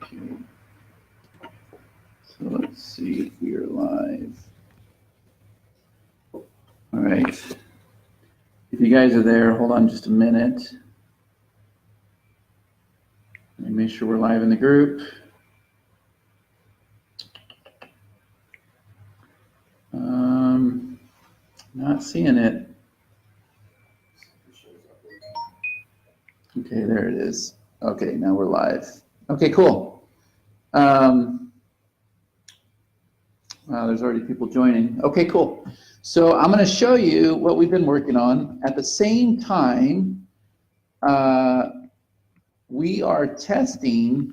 Okay. So let's see if we are live. All right. If you guys are there, hold on just a minute. Let me make sure we're live in the group. Not seeing it. Okay, there it is. Okay, now we're live. Okay, cool. Wow, there's already people joining. Okay, cool. So I'm going to show you what we've been working on. At the same time, we are testing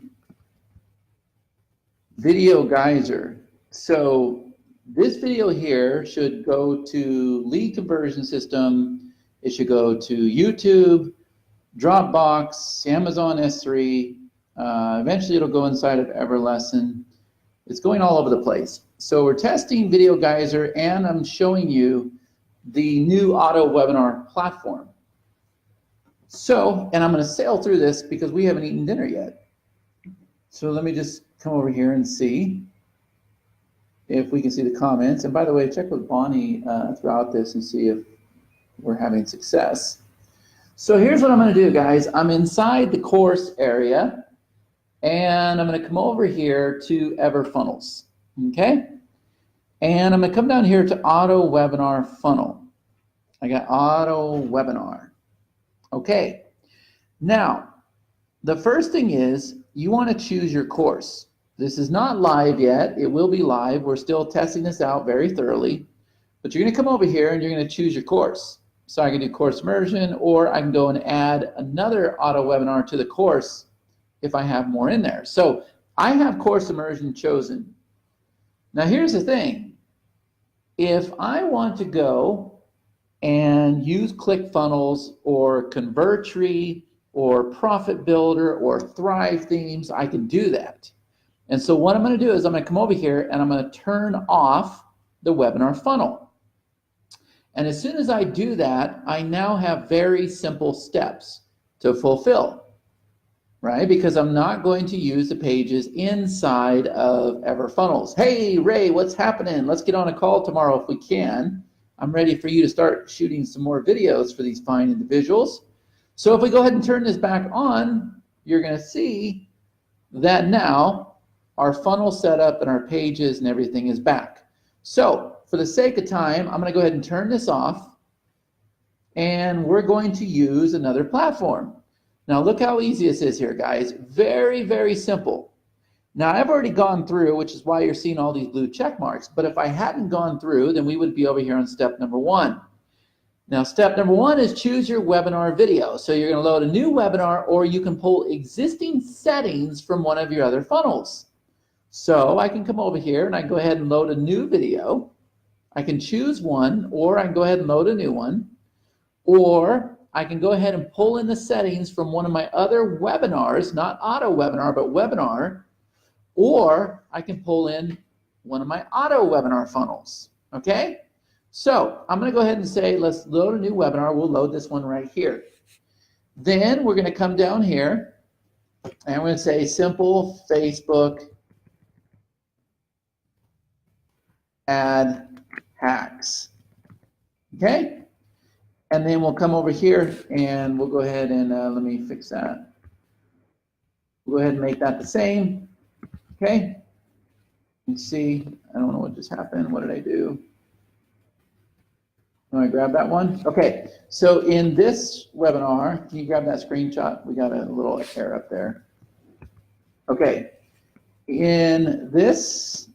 Video Geyser. So this video here should go to lead conversion system. It should go to YouTube, Dropbox, Amazon S3. Eventually it'll go inside of Everlesson. It's going all over the place. So we're testing Video Geyser, and I'm showing you the new AutoWebinar platform. So, and I'm going to sail through this because we haven't eaten dinner yet. So let me just come over here and see if we can see the comments. And by the way, check with Bonnie throughout this and see if we're having success. So here's what I'm going to do, guys. I'm inside the course area, and I'm going to come over here to EverFunnels, okay? And I'm going to come down here to AutoWebinar funnel. I got AutoWebinar. Okay. Now, the first thing is you want to choose your course. This is not live yet. It will be live. We're still testing this out very thoroughly. But you're going to come over here and you're going to choose your course. So I can do course immersion, or I can go and add another AutoWebinar to the course if I have more in there. So I have course immersion chosen. Now here's the thing. If I want to go and use ClickFunnels or Convertri or Profit Builder or Thrive Themes, I can do that. And so what I'm going to do is I'm going to come over here and I'm going to turn off the webinar funnel. And as soon as I do that, I now have very simple steps to fulfill, right? Because I'm not going to use the pages inside of EverFunnels. Hey, Ray, what's happening? Let's get on a call tomorrow if we can. I'm ready for you to start shooting some more videos for these fine individuals. So if we go ahead and turn this back on, you're going to see that now our funnel setup and our pages and everything is back. So for the sake of time, I'm going to go ahead and turn this off, and we're going to use another platform. Now look how easy this is here, guys. Very, very simple. Now I've already gone through, which is why you're seeing all these blue check marks. But if I hadn't gone through, then we would be over here on step number 1. Now step number 1 is choose your webinar video. So you're going to load a new webinar, or you can pull existing settings from one of your other funnels. So I can come over here and I can go ahead and load a new video. I can choose one, or I can go ahead and load a new one, or I can go ahead and pull in the settings from one of my other webinars, not AutoWebinar, but webinar, or I can pull in one of my AutoWebinar funnels, okay? So I'm going to go ahead and say, let's load a new webinar. We'll load this one right here. Then we're going to come down here, and we're going to say simple Facebook ad hacks, okay? And then we'll come over here and we'll go ahead and let me fix that. We'll go ahead and make that the same, okay? You can see, I don't know what just happened. What did I do? Can I grab that one? Okay, so in this webinar, can you grab that screenshot? We got a little error up there. Okay, in this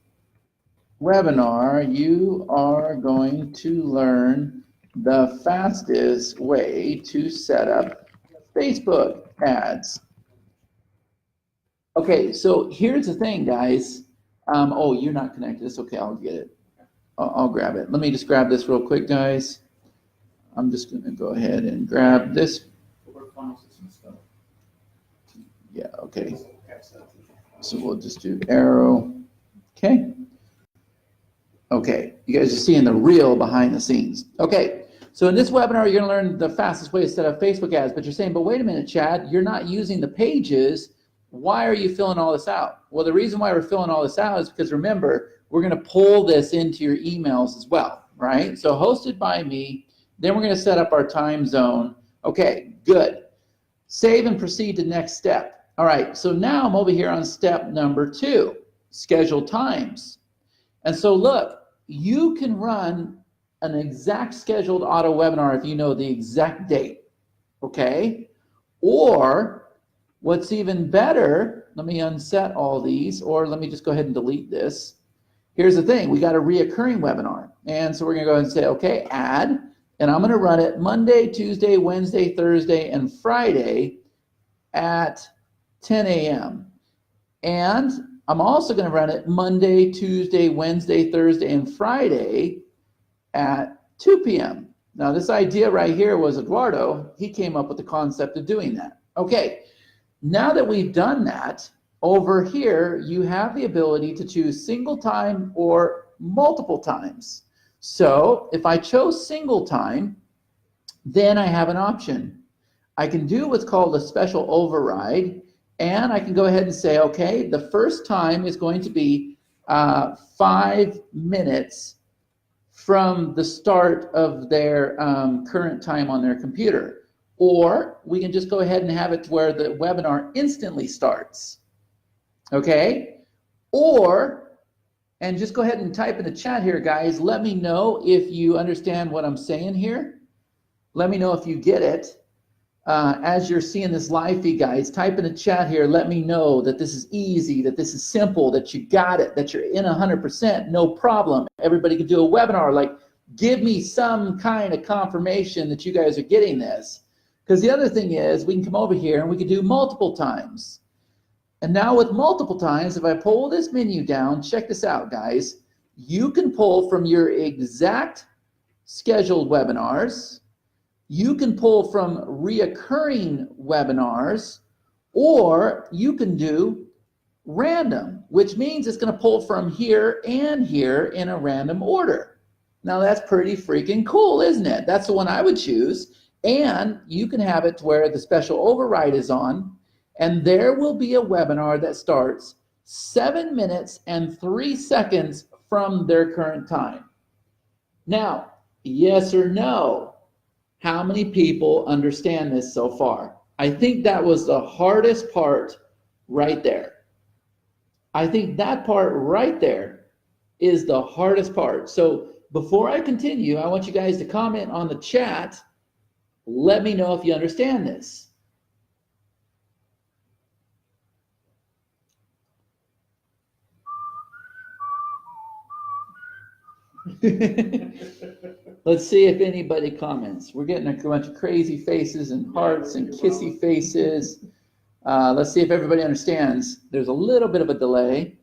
webinar, you are going to learn the fastest way to set up Facebook ads. Okay, so here's the thing, guys. Oh, you're not connected. It's okay, I'll get it. I'll grab it. Let me just grab this real quick, guys. I'm just going to go ahead and grab this. Yeah, okay. So we'll just do arrow. Okay. Okay, you guys are seeing the real behind the scenes. Okay, so in this webinar, you're going to learn the fastest way to set up Facebook ads. But you're saying, but wait a minute, Chad, you're not using the pages why are you filling all this out? Well, the reason why we're filling all this out is because remember, we're going to pull this into your emails as well, right? So hosted by me, then we're going to set up our time zone. Okay, good. Save and proceed to next step. All right, so now I'm over here on step number 2, schedule times. And so look, you can run an exact scheduled auto webinar if you know the exact date, okay? Or what's even better, let me unset all these, or let me just go ahead and delete this. Here's the thing, we got a reoccurring webinar. And so we're gonna go ahead and say, okay, add, and I'm gonna run it Monday, Tuesday, Wednesday, Thursday, and Friday at 10 a.m. And I'm also gonna run it Monday, Tuesday, Wednesday, Thursday, and Friday at 2 p.m. Now this idea right here was Eduardo. He came up with the concept of doing that. Okay, now that we've done that, over here you have the ability to choose single time or multiple times. So if I chose single time, then I have an option. I can do what's called a special override, and I can go ahead and say, okay, the first time is going to be 5 minutes from the start of their current time on their computer. Or we can just go ahead and have it to where the webinar instantly starts, okay? Or, and just go ahead and type in the chat here, guys. Let me know if you understand what I'm saying here. Let me know if you get it. As you're seeing this live feed, guys, type in the chat here. Let me know that this is easy, that this is simple, that you got it, that you're in 100%, no problem. Everybody can do a webinar. Like, give me some kind of confirmation that you guys are getting this. Because the other thing is, we can come over here and we can do multiple times. And now with multiple times, if I pull this menu down, check this out, guys. You can pull from your exact scheduled webinars. You can pull from reoccurring webinars, or you can do random, which means it's going to pull from here and here in a random order. Now that's pretty freaking cool, isn't it? That's the one I would choose. And you can have it to where the special override is on, and there will be a webinar that starts 7 minutes and 3 seconds from their current time. Now, yes or no? How many people understand this so far? I think that was the hardest part right there. I think that part right there is the hardest part. So before I continue, I want you guys to comment on the chat. Let me know if you understand this. Let's see if anybody comments. We're getting a bunch of crazy faces and hearts and kissy faces. Let's see if everybody understands. There's a little bit of a delay.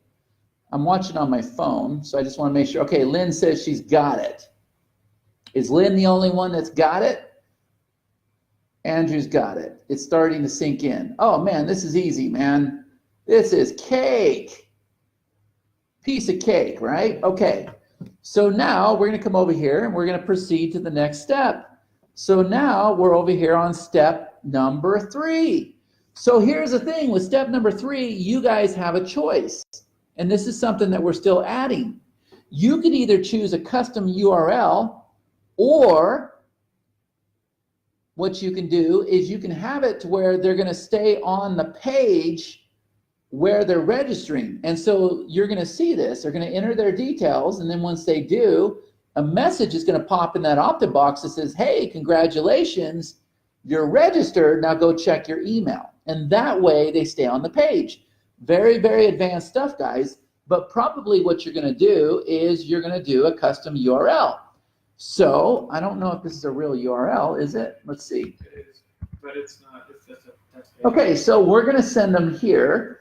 I'm watching on my phone, so I just want to make sure. Okay, Lynn says she's got it. Is Lynn the only one that's got it? Andrew's got it. It's starting to sink in. Oh man, this is easy, man. This is cake. Piece of cake, right? Okay. So now we're going to come over here and we're going to proceed to the next step. So now we're over here on step number 3. So here's the thing, with step number 3, you guys have a choice. And this is something that we're still adding. You can either choose a custom URL, or what you can do is you can have it to where they're going to stay on the page where they're registering. And so you're going to see this. They're going to enter their details, and then once they do, a message is going to pop in that opt-in box that says, hey, congratulations, you're registered, now go check your email. And that way they stay on the page. Very, very advanced stuff, guys. But probably what you're going to do is you're going to do a custom URL. So I don't know if this is a real URL, is it? Let's see. It is, but it's not. It's just a test page. Okay, so we're going to send them here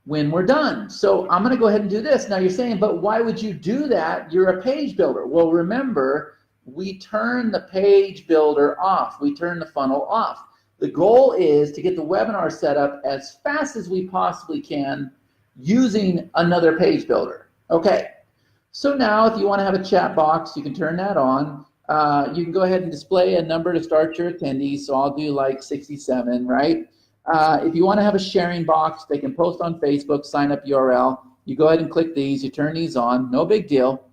when we're done. So I'm going to go ahead and do this. Now you're saying, but why would you do that? You're a page builder. Well, remember, we turn the page builder off. We turn the funnel off. The goal is to get the webinar set up as fast as we possibly can using another page builder. Okay, so now if you want to have a chat box, you can turn that on. You can go ahead and display a number to start your attendees. So I'll do like 67, right? If you want to have a sharing box, they can post on Facebook, sign up URL. You go ahead and click these, you turn these on, no big deal.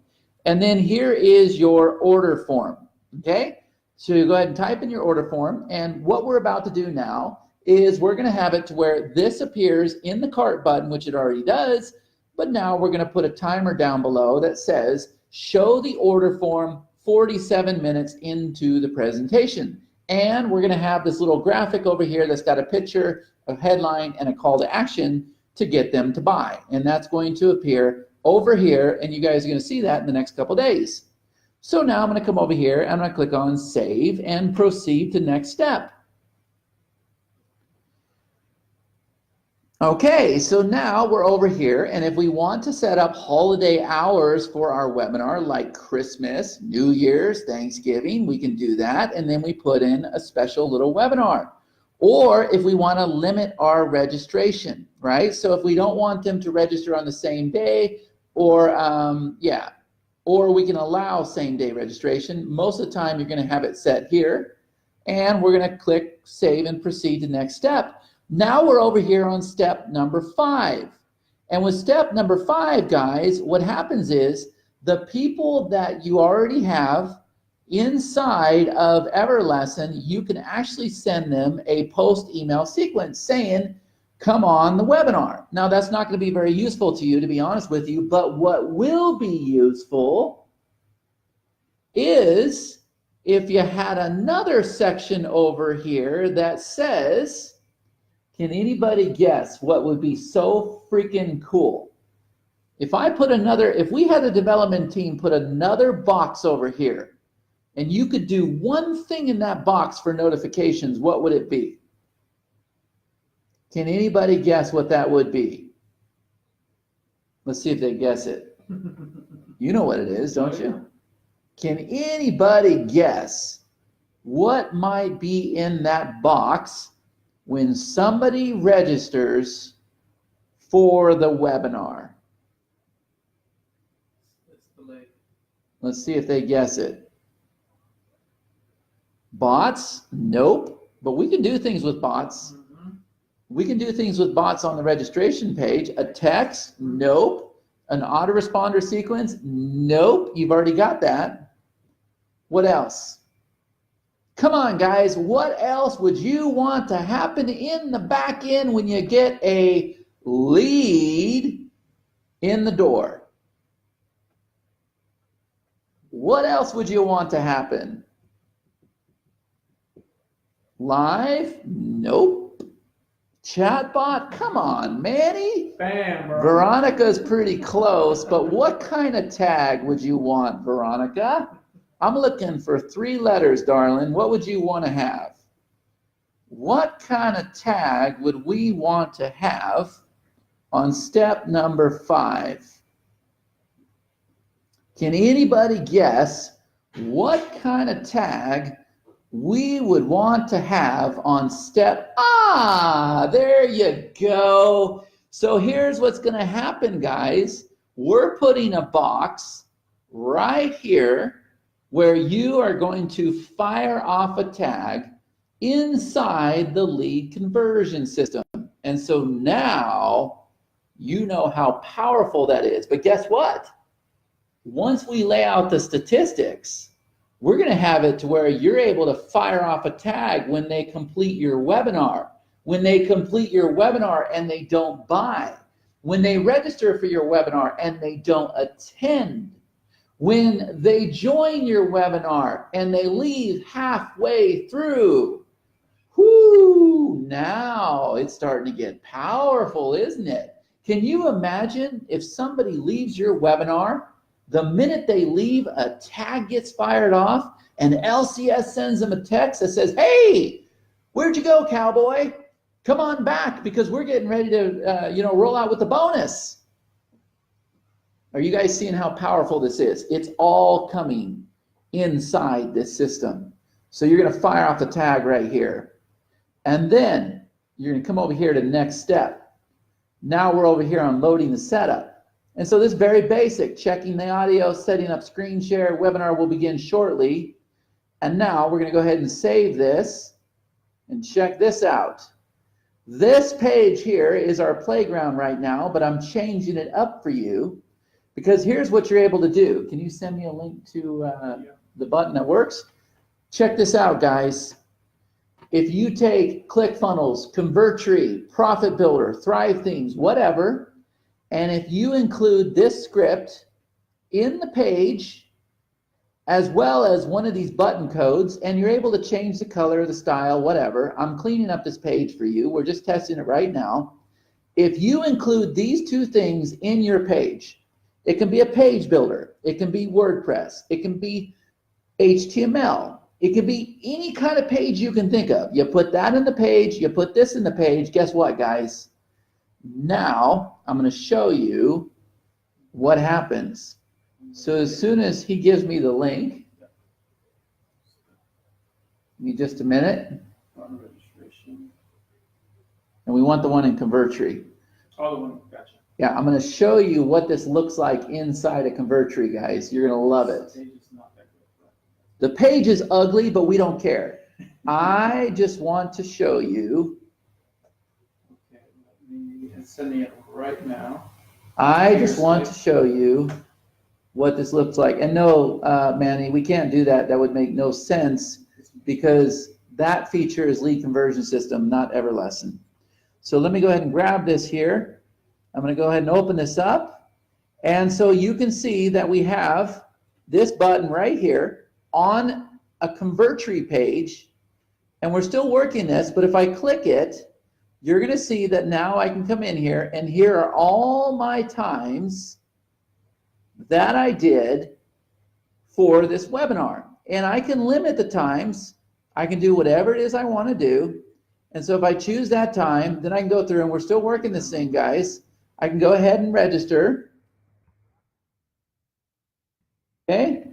And then here is your order form, okay? So you go ahead and type in your order form, and what we're about to do now is we're gonna have it to where this appears in the cart button, which it already does, but now we're gonna put a timer down below that says, show the order form 47 minutes into the presentation. And we're gonna have this little graphic over here that's got a picture, a headline, and a call to action to get them to buy. And that's going to appear over here, and you guys are gonna see that in the next couple days. So now I'm gonna come over here, and I'm gonna click on Save and proceed to next step. Okay, so now we're over here, and if we want to set up holiday hours for our webinar, like Christmas, New Year's, Thanksgiving, we can do that, and then we put in a special little webinar. Or if we want to limit our registration, right? So if we don't want them to register on the same day, or or we can allow same-day registration. Most of the time, you're going to have it set here, and we're going to click Save and proceed to next step. Now we're over here on step number 5. And with step number 5, guys, what happens is the people that you already have inside of Everlesson, you can actually send them a post email sequence saying, come on the webinar. Now that's not going to be very useful to you, to be honest with you, but what will be useful is if you had another section over here that says, can anybody guess what would be so freaking cool? If we had a development team put another box over here, and you could do one thing in that box for notifications, what would it be? Can anybody guess what that would be? Let's see if they guess it. You know what it is, don't you? Can anybody guess what might be in that box when somebody registers for the webinar? Let's see if they guess it. Bots? Nope. But we can do things with bots. We can do things with bots on the registration page. A text? Nope. An autoresponder sequence? Nope. You've already got that. What else? Come on, guys. What else would you want to happen in the back end when you get a lead in the door? What else would you want to happen? Live? Nope. Chatbot? Come on, Manny. Bam, bro. Veronica's pretty close, but what kind of tag would you want, Veronica? I'm looking for 3 letters, darling. What would you want to have? What kind of tag would we want to have on step number 5? Can anybody guess what kind of tag we would want to have on step? There you go. So here's what's going to happen, guys. We're putting a box right here where you are going to fire off a tag inside the lead conversion system. And so now you know how powerful that is. But guess what? Once we lay out the statistics, we're going to have it to where you're able to fire off a tag when they complete your webinar. When they complete your webinar and they don't buy. When they register for your webinar and they don't attend. When they join your webinar and they leave halfway through. Whoo, now it's starting to get powerful, isn't it? Can you imagine if somebody leaves your webinar, the minute they leave, a tag gets fired off and LCS sends them a text that says, hey, where'd you go, cowboy? Come on back because we're getting ready to roll out with the bonus. Are you guys seeing how powerful this is? It's all coming inside this system. So you're going to fire off the tag right here. And then you're going to come over here to next step. Now we're over here on loading the setup. And so this is very basic, checking the audio, setting up screen share. Webinar will begin shortly. And now we're going to go ahead and save this and check this out. This page here is our playground right now, but I'm changing it up for you because here's what you're able to do. Can you send me a link to the button that works? Check this out, guys. If you take ClickFunnels, ConvertTree, Profit Builder, Thrive Themes, whatever, and if you include this script in the page, as well as one of these button codes, and you're able to change the color, the style, whatever. I'm cleaning up this page for you. We're just testing it right now. If you include these two things in your page, it can be a page builder, it can be WordPress, it can be HTML, it can be any kind of page you can think of. You put that in the page, you put this in the page, guess what, guys? Now, I'm going to show you what happens. So as soon as he gives me the link, give me just a minute. And we want the one in ConvertTree. Oh, the one, gotcha. Yeah, I'm going to show you what this looks like inside of ConvertTree, guys. You're going to love it. The page is ugly, but we don't care. I just want to show you. Okay, I'm sending it right now. I just want to show you what this looks like. And no, Manny, we can't do that. That would make no sense because that feature is lead conversion system, not Everlesson. So let me go ahead and grab this here. I'm going to go ahead and open this up. And so you can see that we have this button right here on a ConvertTree page. And we're still working this, but if I click it, you're going to see that now I can come in here and here are all my times that I did for this webinar. And I can limit the times. I can do whatever it is I want to do. And so if I choose that time, then I can go through, and we're still working this thing, guys. I can go ahead and register. Okay.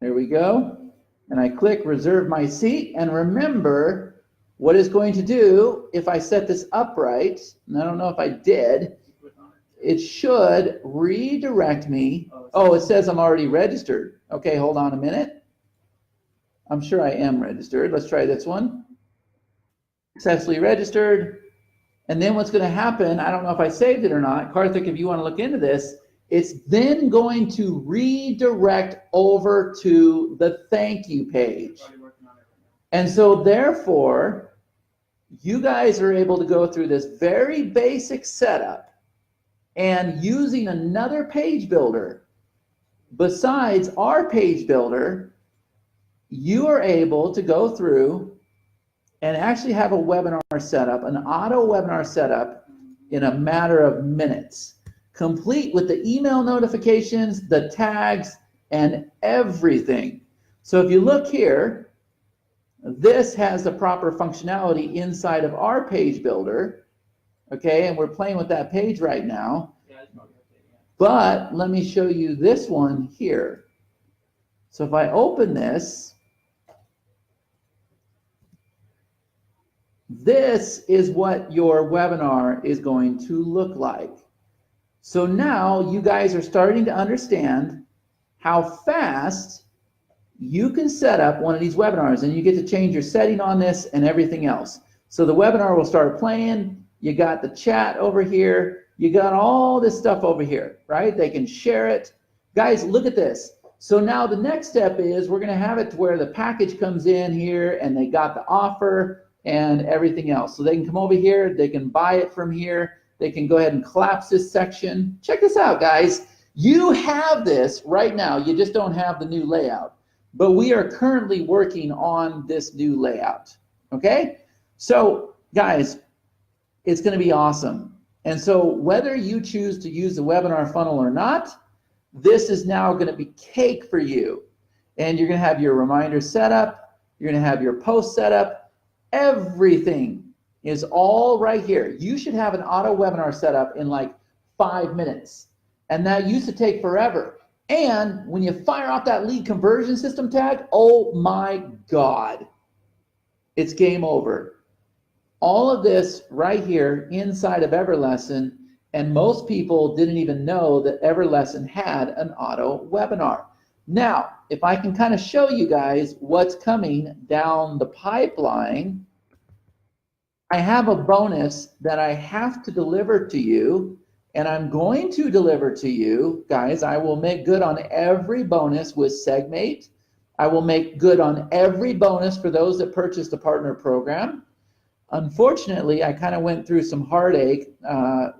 There we go. And I click reserve my seat. And remember, what it's going to do, if I set this up right, and I don't know if I did, it should redirect me. Oh, it says I'm already registered. Okay, hold on a minute. I'm sure I am registered. Let's try this one. Successfully registered. And then what's going to happen, I don't know if I saved it or not. Karthik, if you want to look into this, it's then going to redirect over to the thank you page. And so therefore, you guys are able to go through this very basic setup and using another page builder besides our page builder, you are able to go through and actually have a webinar setup, an auto webinar setup in a matter of minutes, complete with the email notifications, the tags, and everything. So if you look here, this has the proper functionality inside of our page builder, okay, and we're playing with that page right now. But let me show you this one here. So if I open this, this is what your webinar is going to look like. So now you guys are starting to understand how fast you can set up one of these webinars, and you get to change your setting on this and everything else. So the webinar will start playing. You got the chat over here. You got all this stuff over here, right? They can share it. Guys, look at this. So now the next step is we're going to have it to where the package comes in here and they got the offer and everything else. So they can come over here. They can buy it from here. They can go ahead and collapse this section. Check this out, guys. You have this right now. You just don't have the new layout. But we are currently working on this new layout, okay? So, guys, it's going to be awesome. And so whether you choose to use the webinar funnel or not, this is now going to be cake for you. And you're going to have your reminder set up. You're going to have your post set up. Everything is all right here. You should have an auto webinar set up in like 5 minutes. And that used to take forever. And when you fire off that lead conversion system tag, oh my God, it's game over. All of this right here inside of Everlesson, and most people didn't even know that Everlesson had an auto webinar. Now, if I can kind of show you guys what's coming down the pipeline, I have a bonus that I have to deliver to you, and I'm going to deliver to you, guys. I will make good on every bonus with Segmate. I will make good on every bonus for those that purchase the partner program. Unfortunately, I kind of went through some heartache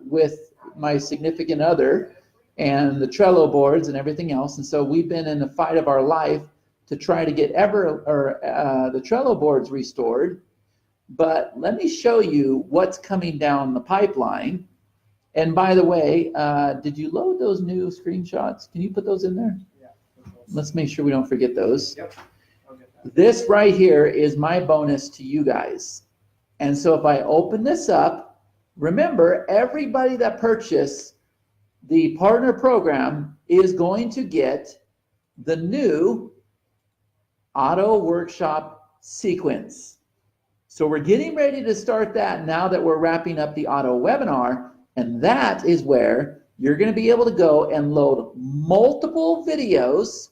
with my significant other and the Trello boards and everything else, and so we've been in the fight of our life to try to get the Trello boards restored. But let me show you what's coming down the pipeline. And by the way, did you load those new screenshots? Can you put those in there? Yeah. Let's make sure we don't forget those. Yep. I'll get that. This right here is my bonus to you guys. And so if I open this up, remember, everybody that purchased the partner program is going to get the new auto workshop sequence. So we're getting ready to start that now that we're wrapping up the auto webinar, and that is where you're going to be able to go and load multiple videos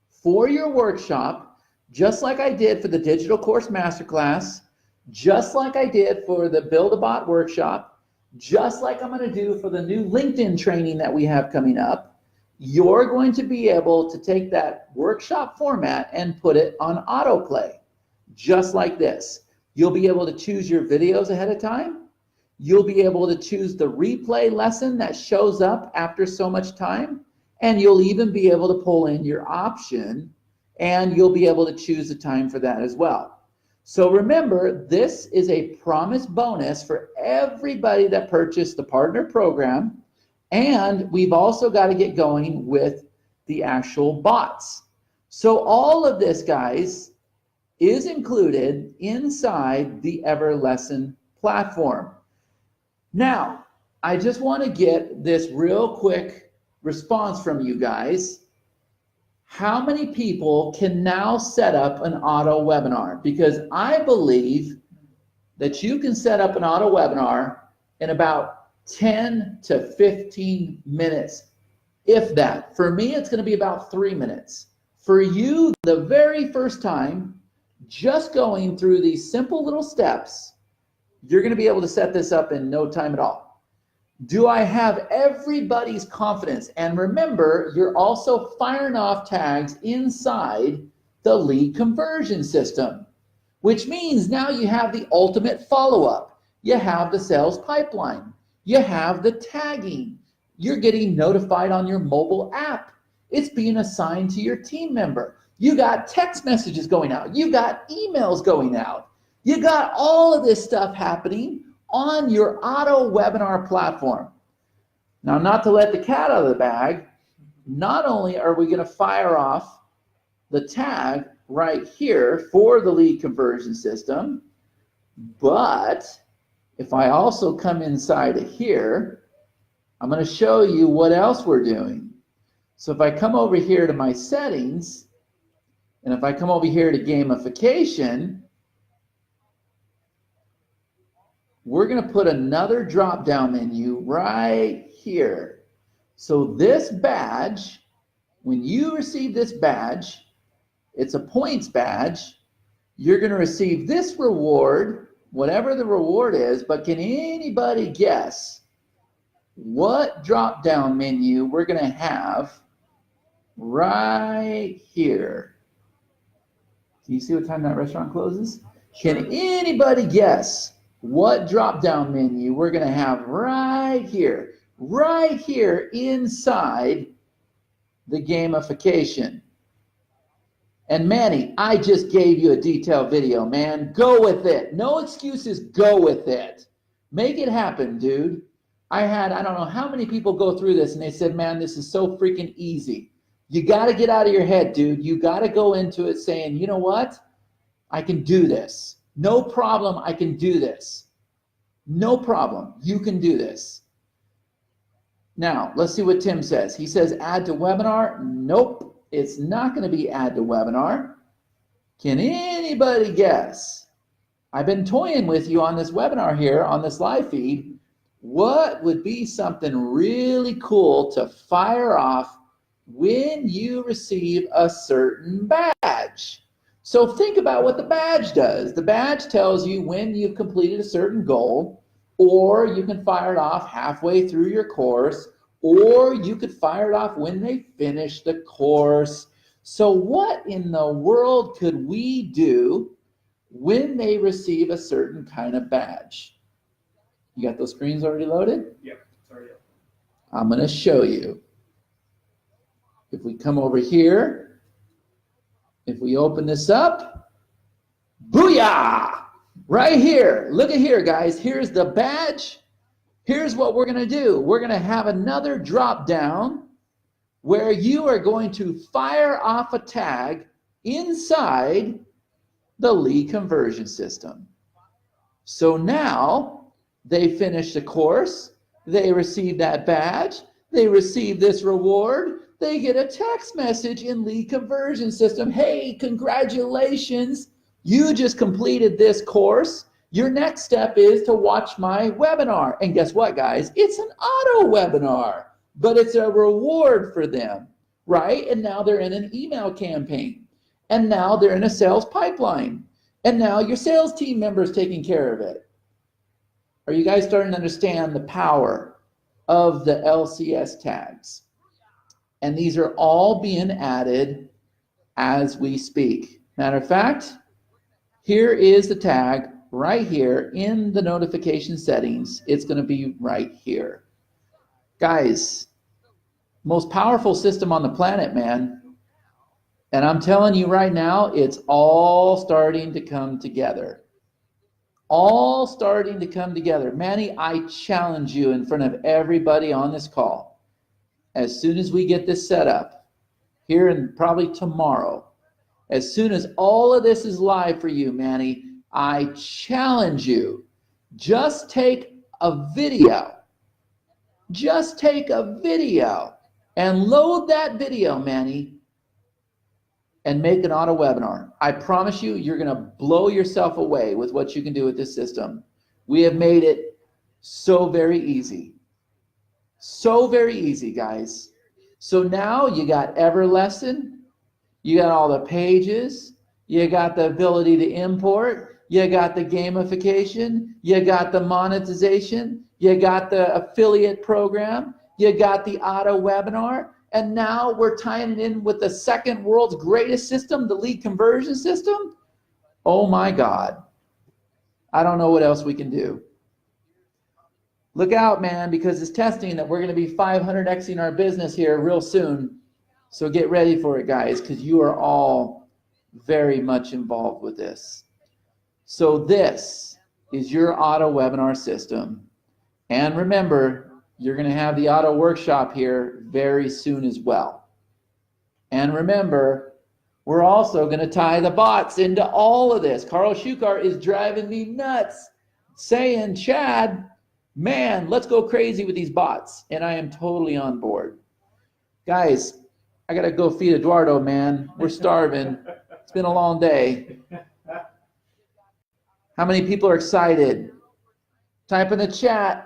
for your workshop, just like I did for the digital course masterclass, just like I did for the Build a Bot workshop, just like I'm going to do for the new LinkedIn training that we have coming up. You're going to be able to take that workshop format and put it on autoplay, just like this. You'll be able to choose your videos ahead of time. You'll be able to choose the replay lesson that shows up after so much time, and you'll even be able to pull in your option, and you'll be able to choose the time for that as well. So remember, this is a promised bonus for everybody that purchased the partner program, and we've also got to get going with the actual bots. So all of this, guys, is included inside the EverLesson platform. Now, I just want to get this real quick response from you guys. How many people can now set up an auto webinar? Because I believe that you can set up an auto webinar in about 10 to 15 minutes, if that. For me, it's going to be about 3 minutes. For you, the very first time, just going through these simple little steps, you're going to be able to set this up in no time at all. Do I have everybody's confidence? And remember, you're also firing off tags inside the lead conversion system, which means now you have the ultimate follow-up. You have the sales pipeline. You have the tagging. You're getting notified on your mobile app. It's being assigned to your team member. You got text messages going out. You got emails going out. You got all of this stuff happening on your auto webinar platform. Now, not to let the cat out of the bag, not only are we going to fire off the tag right here for the lead conversion system, but if I also come inside of here, I'm going to show you what else we're doing. So if I come over here to my settings, and if I come over here to gamification, we're going to put another drop-down menu right here. So this badge, when you receive this badge, it's a points badge. You're going to receive this reward, whatever the reward is, but can anybody guess what drop-down menu we're going to have right here? Can you see what time that restaurant closes? Can anybody guess what drop-down menu we're going to have right here inside the gamification? And Manny, I just gave you a detailed video, man. Go with it. No excuses. Go with it. Make it happen, dude. I don't know how many people go through this and they said, man, this is so freaking easy. You got to get out of your head, dude. You got to go into it saying, you know what? I can do this. No problem. I can do this. No problem. You can do this. Now, let's see what Tim says. He says, add to webinar. Nope. It's not going to be add to webinar. Can anybody guess? I've been toying with you on this webinar here, on this live feed. What would be something really cool to fire off when you receive a certain badge. So think about what the badge does. The badge tells you when you've completed a certain goal, or you can fire it off halfway through your course, or you could fire it off when they finish the course. So what in the world could we do when they receive a certain kind of badge? You got those screens already loaded? Yep, it's already up. I'm going to show you. If we come over here, if we open this up, booyah! Right here. Look at here, guys. Here's the badge. Here's what we're going to do. We're going to have another drop down where you are going to fire off a tag inside the lead conversion system. So now they finish the course, they receive that badge, they receive this reward, they get a text message in lead conversion system. Hey, congratulations, you just completed this course. Your next step is to watch my webinar. And guess what, guys? It's an auto webinar, but it's a reward for them, right? And now they're in an email campaign. And now they're in a sales pipeline. And now your sales team member is taking care of it. Are you guys starting to understand the power of the LCS tags? And these are all being added as we speak. Matter of fact, here is the tag right here in the notification settings. It's going to be right here. Guys, most powerful system on the planet, man. And I'm telling you right now, it's all starting to come together. All starting to come together. Manny, I challenge you in front of everybody on this call. As soon as we get this set up, here and probably tomorrow, as soon as all of this is live for you, Manny, I challenge you, just take a video. Just take a video and load that video, Manny, and make an auto webinar. I promise you, you're going to blow yourself away with what you can do with this system. We have made it so very easy. So very easy, guys. So now you got Everlesson, you got all the pages, you got the ability to import, you got the gamification, you got the monetization, you got the affiliate program, you got the auto webinar, and now we're tying it in with the second world's greatest system, the lead conversion system. Oh my God. I don't know what else we can do. Look out, man, because it's testing that we're going to be 500xing our business here real soon. So get ready for it, guys, because you are all very much involved with this. So this is your auto webinar system. And remember, you're going to have the auto workshop here very soon as well. And remember, we're also going to tie the bots into all of this. Carl Shukar is driving me nuts saying, Chad, man, let's go crazy with these bots. And I am totally on board. Guys, I got to go feed Eduardo, man. We're starving. It's been a long day. How many people are excited? Type in the chat.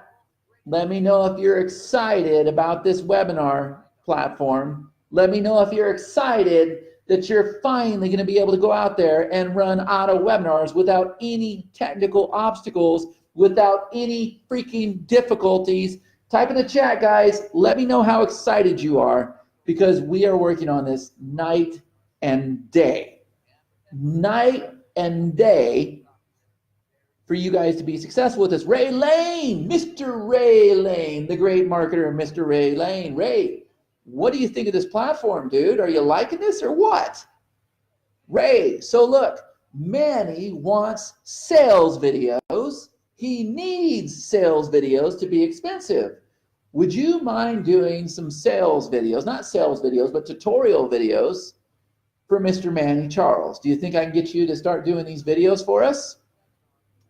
Let me know if you're excited about this webinar platform. Let me know if you're excited that you're finally going to be able to go out there and run auto webinars without any technical obstacles, without any freaking difficulties. Type in the chat, guys. Let me know how excited you are, because we are working on this night and day. Night and day for you guys to be successful with this. Ray Lane, Mr. Ray Lane, the great marketer, Mr. Ray Lane. Ray, what do you think of this platform, dude? Are you liking this or what? Ray, so look, Manny wants sales videos. He needs sales videos to be expensive. Would you mind doing some sales videos, not sales videos, but tutorial videos for Mr. Manny Charles? Do you think I can get you to start doing these videos for us?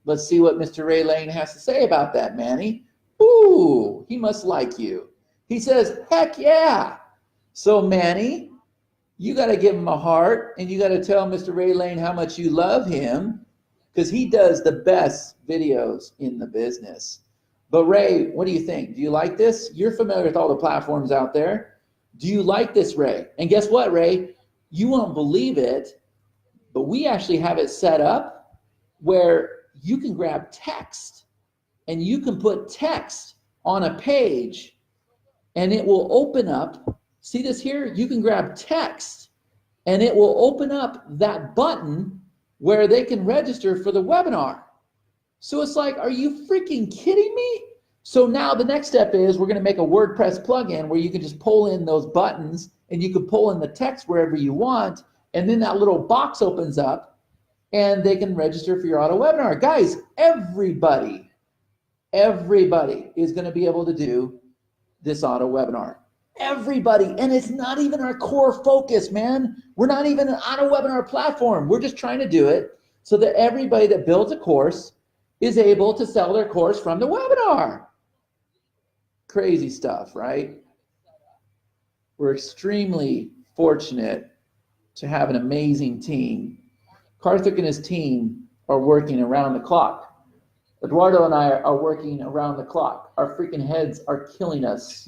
Let's see what Mr. Ray Lane has to say about that, Manny. Ooh, he must like you. He says, heck yeah. So Manny, you got to give him a heart, and you got to tell Mr. Ray Lane how much you love him, because he does the best videos in the business. But Ray, what do you think? Do you like this? You're familiar with all the platforms out there. Do you like this, Ray? And guess what, Ray? You won't believe it, but we actually have it set up where you can grab text and you can put text on a page and it will open up. See this here? You can grab text and it will open up that button where they can register for the webinar. So it's like, are you freaking kidding me? So now the next step is we're going to make a WordPress plugin where you can just pull in those buttons and you can pull in the text wherever you want. And then that little box opens up and they can register for your AutoWebinar. Guys, everybody is going to be able to do this AutoWebinar. Everybody. And it's not even our core focus, man. We're not even an AutoWebinar platform. We're just trying to do it so that everybody that builds a course is able to sell their course from the webinar. Crazy stuff, right? We're extremely fortunate to have an amazing team. Karthik and his team are working around the clock. Eduardo and I are working around the clock. Our freaking heads are killing us.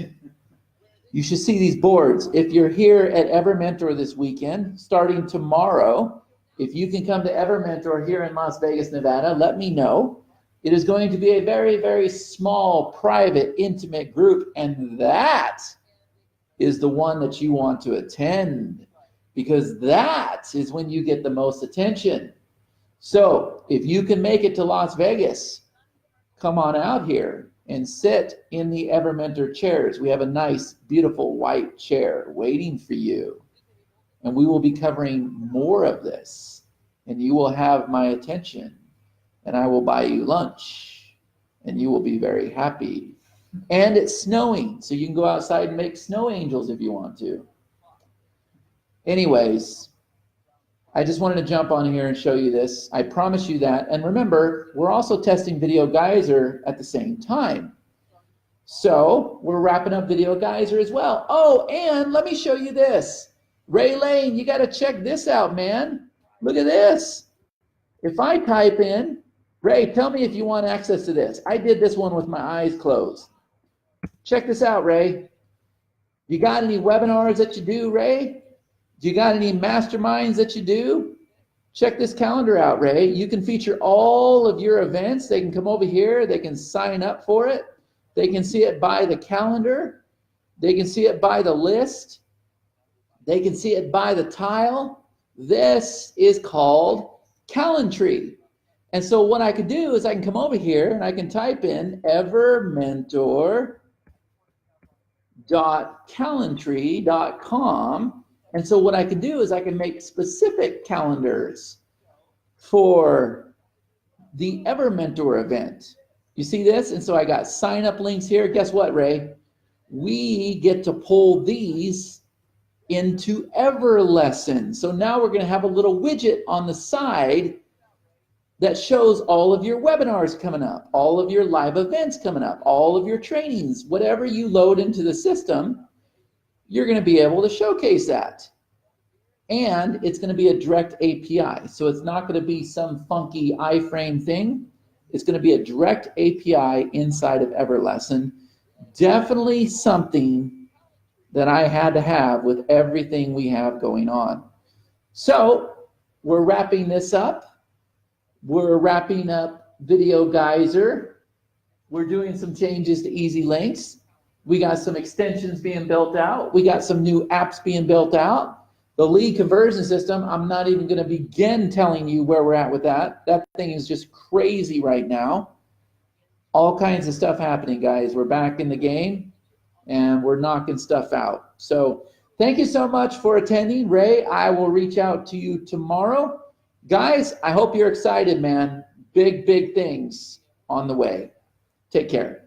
You should see these boards. If you're here at EverMentor this weekend, starting tomorrow, if you can come to EverMentor here in Las Vegas, Nevada, let me know. It is going to be a very, very small, private, intimate group, and that is the one that you want to attend because that is when you get the most attention. So if you can make it to Las Vegas, come on out here and sit in the EverMentor chairs. We have a nice, beautiful white chair waiting for you, and we will be covering more of this, and you will have my attention. And I will buy you lunch, and you will be very happy. And it's snowing, so you can go outside and make snow angels if you want to. Anyways, I just wanted to jump on here and show you this. I promise you that. And remember, we're also testing Video Geyser at the same time. So we're wrapping up Video Geyser as well. Oh, and let me show you this. Ray Lane, you got to check this out, man. Look at this. If I type in, Ray, tell me if you want access to this. I did this one with my eyes closed. Check this out, Ray. You got any webinars that you do, Ray? Do you got any masterminds that you do? Check this calendar out, Ray. You can feature all of your events. They can come over here. They can sign up for it. They can see it by the calendar. They can see it by the list. They can see it by the tile. This is called Calendry. And so what I could do is I can come over here and I can type in evermentor.calendry.com. And so what I can do is I can make specific calendars for the EverMentor event. You see this? And so I got sign up links here. Guess what, Ray? We get to pull these into EverLesson. So now we're going to have a little widget on the side that shows all of your webinars coming up, all of your live events coming up, all of your trainings, whatever you load into the system, you're going to be able to showcase that. And it's going to be a direct API. So it's not going to be some funky iframe thing. It's going to be a direct API inside of EverLesson. Definitely something that I had to have with everything we have going on. So we're wrapping this up. We're wrapping up Video Geyser. We're doing some changes to Easy Links. We got some extensions being built out. We got some new apps being built out. The lead conversion system, I'm not even going to begin telling you where we're at with that. That thing is just crazy right now. All kinds of stuff happening, guys. We're back in the game and we're knocking stuff out. So thank you so much for attending. Ray, I will reach out to you tomorrow. Guys, I hope you're excited, man. Big, big things on the way. Take care.